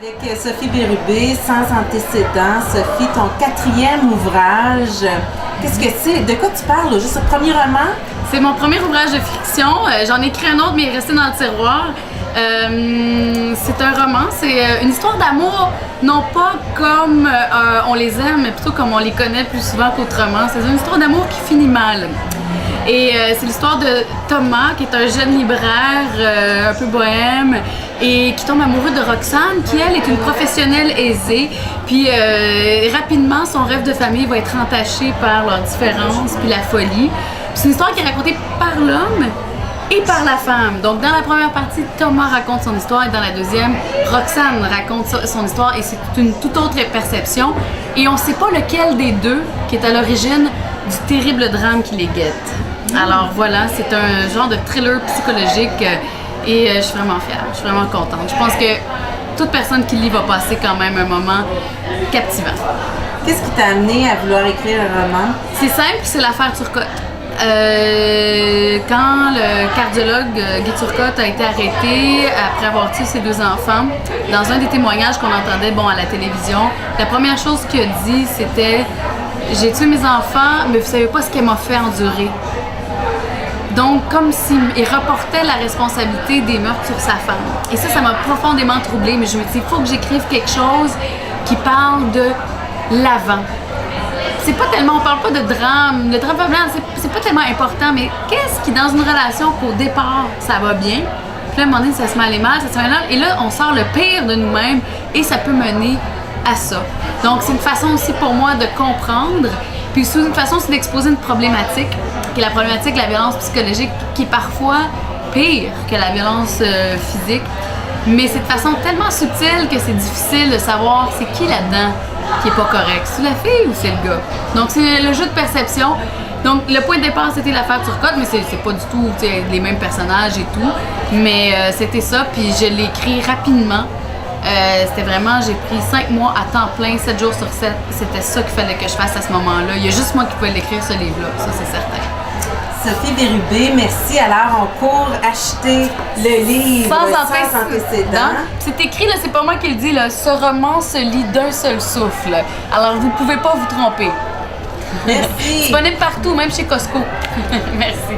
Avec Sophie Bérubé, Sans antécédents. Sophie, ton 4e ouvrage. Qu'est-ce que c'est? De quoi tu parles? Juste le premier roman? C'est mon premier ouvrage de fiction. J'en ai écrit un autre, mais il est resté dans le tiroir. C'est un roman, c'est une histoire d'amour, non pas comme on les aime, mais plutôt comme on les connaît plus souvent qu'autrement. C'est une histoire d'amour qui finit mal. Et c'est l'histoire de Thomas, qui est un jeune libraire un peu bohème et qui tombe amoureux de Roxane, qui elle est une professionnelle aisée. Puis rapidement, son rêve de famille va être entaché par leurs différences puis la folie. C'est une histoire qui est racontée par l'homme et par la femme. Donc dans la première partie, Thomas raconte son histoire et dans la deuxième, Roxane raconte son histoire et c'est une toute autre perception. Et on ne sait pas lequel des deux qui est à l'origine du terrible drame qui les guette. Alors voilà, c'est un genre de thriller psychologique et je suis vraiment fière, je suis vraiment contente. Je pense que toute personne qui lit va passer quand même un moment captivant. Qu'est-ce qui t'a amené à vouloir écrire un roman? C'est simple, c'est l'affaire Turcotte. Quand le cardiologue Guy Turcotte a été arrêté après avoir tué ses 2 enfants, dans un des témoignages qu'on entendait à la télévision, la première chose qu'il a dit, c'était « J'ai tué mes enfants, mais vous savez pas ce qu'elle m'a fait endurer. » Donc, comme s'il reportait la responsabilité des meurtres sur sa femme. Et ça m'a profondément troublée, mais je me dis, il faut que j'écrive quelque chose qui parle de l'avant. C'est pas tellement, on parle pas de drame, le drame familial, c'est pas tellement important, mais qu'est-ce qui, dans une relation qu'au départ, ça va bien, puis là, à un moment donné, ça se met à aller mal, ça se met à aller mal, et là, on sort le pire de nous-mêmes, et ça peut mener à ça. Donc, c'est une façon aussi pour moi de comprendre, puis c'est une façon aussi d'exposer une problématique, qui est la problématique de la violence psychologique, qui est parfois pire que la violence physique, mais c'est de façon tellement subtile que c'est difficile de savoir c'est qui là-dedans qui est pas correct. C'est la fille ou c'est le gars? Donc c'est le jeu de perception. Donc le point de départ c'était l'affaire Turcotte, mais c'est pas du tout les mêmes personnages et tout. Mais c'était ça, puis je l'ai écrit rapidement. C'était vraiment, j'ai pris 5 mois à temps plein, 7 jours sur 7. C'était ça qu'il fallait que je fasse à ce moment-là. Il y a juste moi qui pouvais l'écrire, ce livre-là, ça c'est certain. Sophie Bérubé, merci. Alors, on court acheter le livre Sans antécédents. C'est écrit, là, c'est pas moi qui le dis, là, ce roman se lit d'un seul souffle. Alors, vous pouvez pas vous tromper. Merci. Disponible partout, même chez Costco. Merci.